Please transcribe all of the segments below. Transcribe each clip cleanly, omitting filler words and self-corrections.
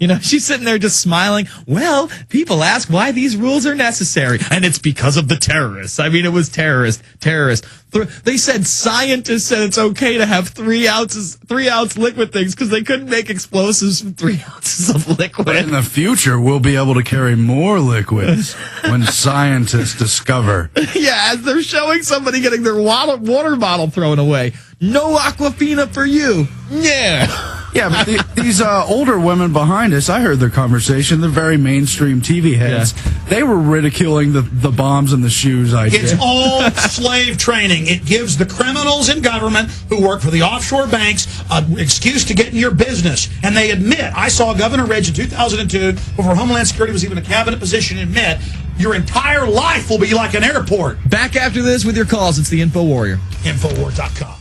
You know, she's sitting there just smiling. Well, people ask why these rules are necessary, and it's because of the terrorists. I mean, it was terrorists. They said scientists said it's okay to have 3 ounce liquid things because they couldn't make explosives from 3 ounces of liquid. But in the future, we'll be able to carry more liquids when scientists discover. Yeah, as they're showing somebody getting their water bottle thrown away. No Aquafina for you. Yeah. Yeah, but these older women behind us, I heard their conversation. They're very mainstream TV heads. Yeah. They were ridiculing the bombs and the shoes idea. It's all slave training. It gives the criminals in government who work for the offshore banks an excuse to get in your business. And they admit, I saw Governor Ridge in 2002, before Homeland Security was even a cabinet position, admit your entire life will be like an airport. Back after this with your calls. It's the Info Warrior. Infowar.com.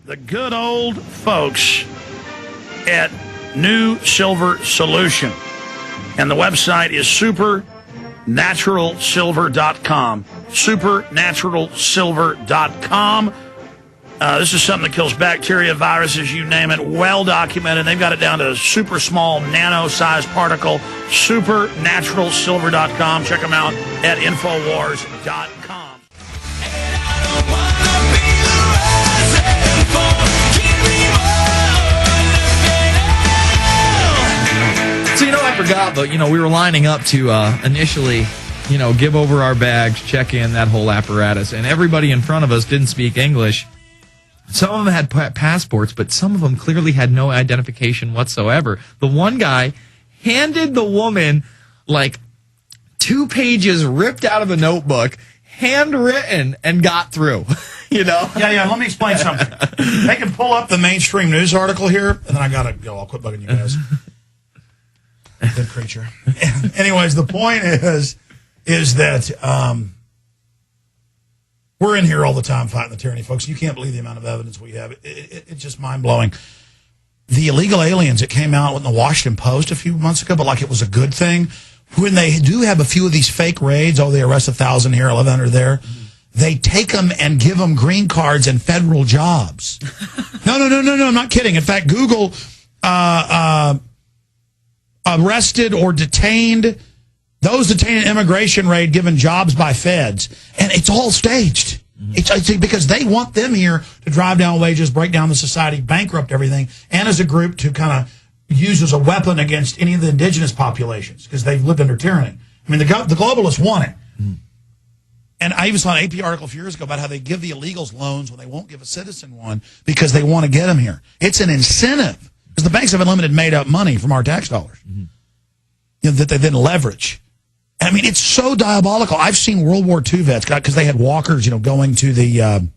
The good old folks at New Silver Solution. And the website is supernaturalsilver.com. Supernaturalsilver.com. This is something that kills bacteria, viruses, you name it, well documented. They've got it down to a super small nano-sized particle. Supernaturalsilver.com. Check them out at Infowars.com. So, I forgot, but, we were lining up to initially, give over our bags, check in, that whole apparatus. And everybody in front of us didn't speak English. Some of them had passports, but some of them clearly had no identification whatsoever. The one guy handed the woman, 2 pages ripped out of a notebook, handwritten, and got through. Yeah, let me explain something. They can pull up the mainstream news article here, and then I got to go. I'll quit bugging you guys. Good creature. Anyways, the point is that we're in here all the time fighting the tyranny, folks. You can't believe the amount of evidence we have. It's just mind-blowing. The illegal aliens that came out in the Washington Post a few months ago, but like it was a good thing, when they do have a few of these fake raids, they arrest 1,000 here, 1,100 there, they take them and give them green cards and federal jobs. No, I'm not kidding. In fact, Google arrested or detained those detained in immigration raid given jobs by feds, and it's all staged. It's because they want them here to drive down wages, break down the society, bankrupt everything, and as a group to kind of use as a weapon against any of the indigenous populations because they've lived under tyranny. I mean, the globalists want it. And I even saw an AP article a few years ago about how they give the illegals loans when they won't give a citizen one because they want to get them here. It's an incentive. Because the banks have unlimited made-up money from our tax dollars that they then leverage. And, I mean, it's so diabolical. I've seen World War II vets, because they had walkers, going to the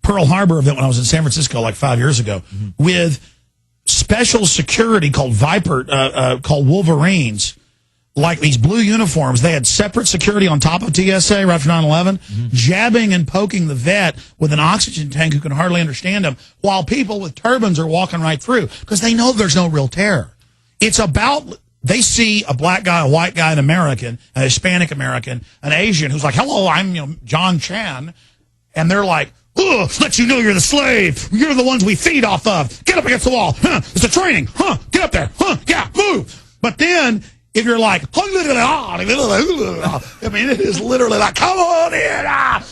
Pearl Harbor event when I was in San Francisco 5 years ago, with special security called called Wolverines, like these blue uniforms. They had separate security on top of TSA right after 9/11, jabbing and poking the vet with an oxygen tank who can hardly understand them, while people with turbans are walking right through because they know there's no real terror. It's about, they see a black guy, a white guy, an American, a Hispanic American, an Asian who's like, hello, I'm John Chan, and they're like, ugh, let you know you're the slave. You're the ones we feed off of. Get up against the wall. Huh, it's a training. Huh, get up there. Huh, yeah, move. But then, if you're like, I mean, it is literally like, come on in,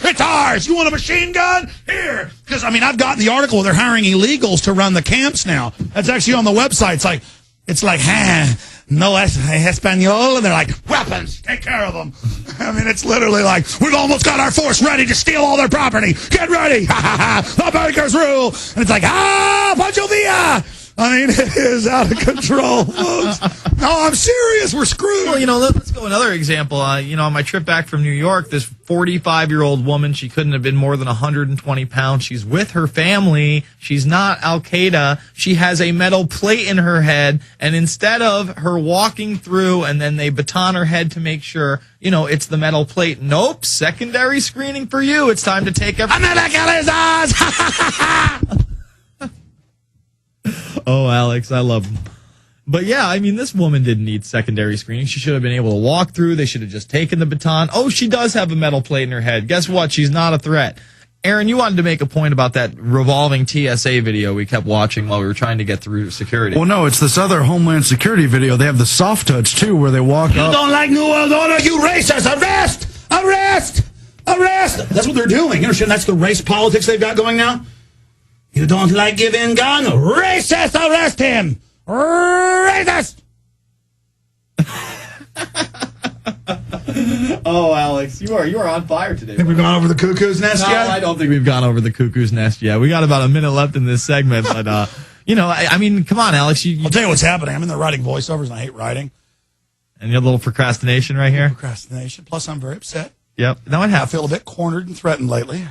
it's ours. You want a machine gun? Here. Because, I mean, I've gotten the article where they're hiring illegals to run the camps now. That's actually on the website. It's like, no Espanol, and they're like, weapons, take care of them. I mean, it's literally like, we've almost got our force ready to steal all their property. Get ready. Ha, ha, ha. The bankers rule. And it's like, Pancho Villa. I mean, it is out of control, folks. No, I'm serious. We're screwed. Well, let's go another example. On my trip back from New York, this 45-year-old woman, she couldn't have been more than 120 pounds. She's with her family. She's not Al-Qaeda. She has a metal plate in her head, and instead of her walking through and then they baton her head to make sure, it's the metal plate. Nope, secondary screening for you. It's time to take everything. Oh, Alex, I love him. But yeah, I mean, this woman didn't need secondary screening. She should have been able to walk through. They should have just taken the baton. Oh, she does have a metal plate in her head. Guess what? She's not a threat. Aaron, you wanted to make a point about that revolving TSA video we kept watching while we were trying to get through security. Well, no, it's this other Homeland Security video. They have the soft touch, too, where they walk You up. don't like New World Order, you racist! Arrest! Arrest! Arrest! That's what they're doing. You understand? That's the race politics they've got going now. You don't like giving gun? Racist! Arrest him! Racist! Oh, Alex, you are on fire today. Think we've gone over the cuckoo's nest No, yet? I don't think we've gone over the cuckoo's nest yet. We got about a minute left in this segment, but I mean, come on, Alex. I'll tell you what's happening. I'm in there writing voiceovers, and I hate writing. And your little procrastination right here. Procrastination. Plus, I'm very upset. Yep. No, it I happens. feel a bit cornered and threatened lately.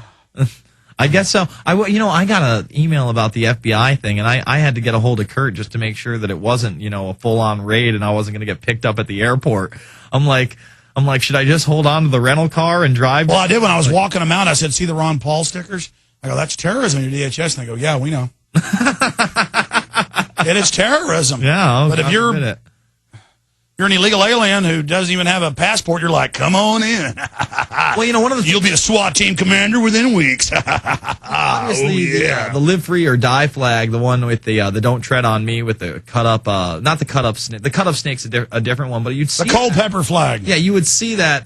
I guess so. I got an email about the FBI thing, and I had to get a hold of Kurt just to make sure that it wasn't, a full-on raid, and I wasn't going to get picked up at the airport. I'm like, should I just hold on to the rental car and drive? Well, I did when I was walking them out. I said, see the Ron Paul stickers? I go, that's terrorism in your DHS. And they go, yeah, we know. It is terrorism. Yeah. But if you're an illegal alien who doesn't even have a passport, you're like, come on in. Well, one of the You'll be a SWAT team commander within weeks. obviously yeah. the live free or die flag, the one with the don't tread on me with the cut up, not the cut up snake. The cut up snake's a different one, but you'd see The Culpeper flag. Yeah, you would see that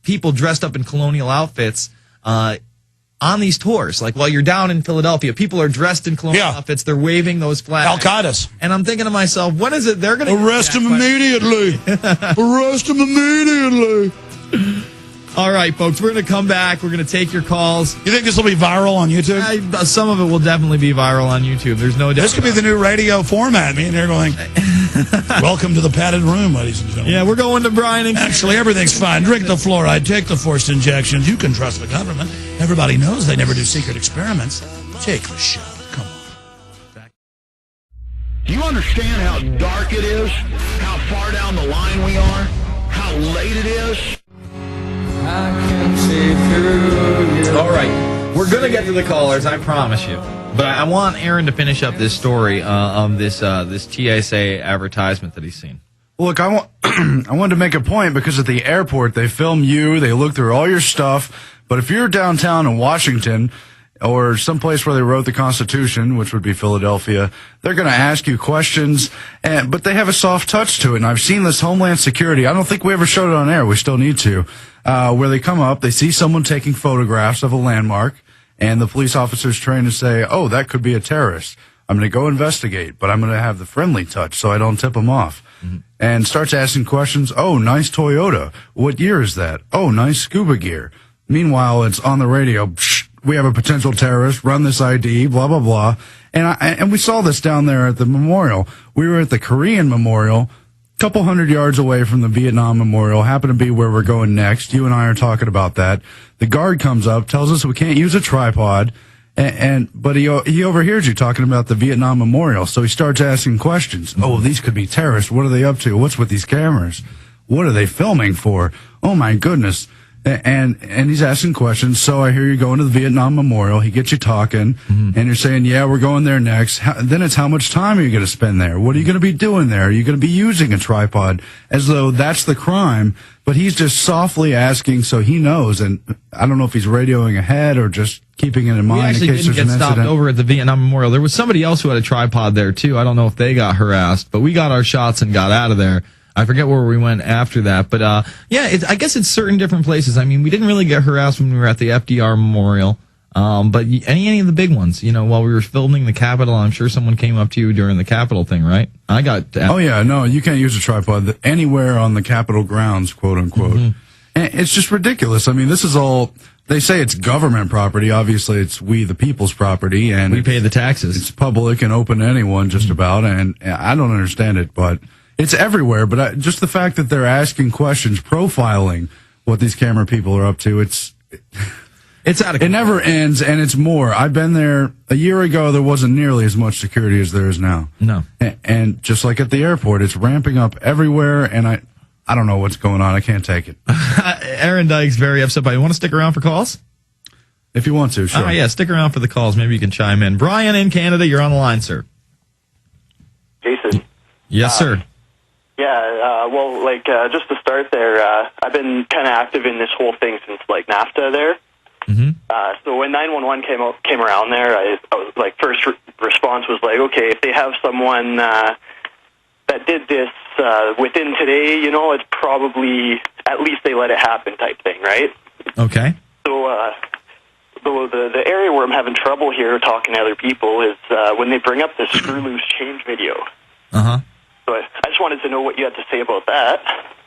people dressed up in colonial outfits on these tours. Like while you're down in Philadelphia, people are dressed in colonial outfits. They're waving those flags. Al-Qaeda's. And I'm thinking to myself, when is it they're going to Arrest him immediately. Arrest him immediately. All right, folks, we're going to come back. We're going to take your calls. You think this will be viral on YouTube? Some of it will definitely be viral on YouTube. There's no doubt. This could be the new radio format. Me and they're going, welcome to the padded room, ladies and gentlemen. Yeah, we're going to Brian and Actually, everything's fine. Drink the fluoride. Take the forced injections. You can trust the government. Everybody knows they never do secret experiments. Take the shot. Come on. Do you understand how dark it is? How far down the line we are? How late it is? All right, we're going to get to the callers, I promise you. But I want Aaron to finish up this story of this TSA advertisement that he's seen. Well, look, I wanted to make a point because at the airport, they film you, they look through all your stuff. But if you're downtown in Washington or someplace where they wrote the Constitution, which would be Philadelphia, they're going to ask you questions, but they have a soft touch to it. And I've seen this Homeland Security. I don't think we ever showed it on air. We still need to. Where they come up, they see someone taking photographs of a landmark, and the police officer's trained to say, oh, that could be a terrorist. I'm going to go investigate, but I'm going to have the friendly touch so I don't tip them off. Mm-hmm. And starts asking questions. Oh, nice Toyota. What year is that? Oh, nice scuba gear. Meanwhile, it's on the radio. Psh, we have a potential terrorist. Run this ID, blah, blah, blah. And we saw this down there at the memorial. We were at the Korean memorial, a couple 100 yards away from the Vietnam memorial. Happened to be where we're going next. You and I are talking about that. The guard comes up, tells us we can't use a tripod. But he overhears you talking about the Vietnam memorial, so he starts asking questions. Oh, these could be terrorists. What are they up to? What's with these cameras? What are they filming for? Oh my goodness! And he's asking questions. So I hear you going to the Vietnam memorial. He gets you talking, and you're saying, "Yeah, we're going there next." Then it's how much time are you going to spend there? What are you going to be doing there? Are you going to be using a tripod? As though that's the crime. But he's just softly asking, so he knows. And I don't know if he's radioing ahead or just keeping it in mind in case there's an get stopped incident. over at the Vietnam Memorial. There was somebody else who had a tripod there too. I don't know if they got harassed, but we got our shots and got out of there. I forget where we went after that, but yeah, I guess it's certain different places. I mean, we didn't really get harassed when we were at the FDR Memorial, but any of the big ones, while we were filming the Capitol, I'm sure someone came up to you during the Capitol thing, right? I got. Oh yeah, no, you can't use a tripod anywhere on the Capitol grounds, quote unquote. Mm-hmm. And it's just ridiculous. I mean, this is all. They say it's government property. Obviously, it's we the people's property, and we pay the taxes. It's public and open to anyone, just about. And I don't understand it, but it's everywhere. But just the fact that they're asking questions, profiling what these camera people are up to, it's out of control. It never ends, and it's more. I've been there a year ago. There wasn't nearly as much security as there is now. No, and just like at the airport, it's ramping up everywhere, and I don't know what's going on. I can't take it. Aaron Dyke's very upset by it. You want to stick around for calls? If you want to, sure. Yeah, stick around for the calls. Maybe you can chime in. Brian in Canada, you're on the line, sir. Jason. Yes, sir. Yeah, just to start there, I've been kind of active in this whole thing since, NAFTA there. So when 911 came around there, I was like, first response was like, okay, if they have someone that did this within today, it's probably at least they let it happen type thing, right? Okay. So the area where I'm having trouble here talking to other people is when they bring up the screw loose change video. Uh-huh. So I just wanted to know what you had to say about that.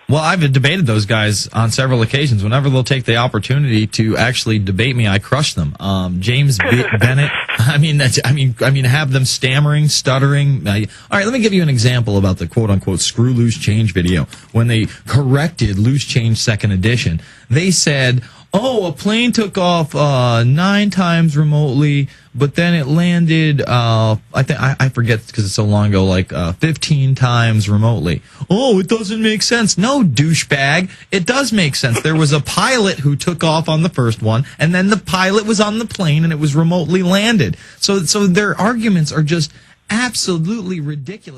Well, I've debated those guys on several occasions. Whenever they'll take the opportunity to actually debate me, I crush them. James Bennett. I mean, have them stammering, stuttering. All right, let me give you an example about the quote unquote screw loose change video. When they corrected loose change second edition, they said, "Oh, a plane took off 9 times remotely, but then it landed. I forget because it's so long ago. Like 15 times remotely. Oh, it doesn't make sense. No, douchebag. It does make sense. There was a pilot who took off on the first one, and then the pilot was on the plane, and it was remotely landed. So their arguments are just absolutely ridiculous."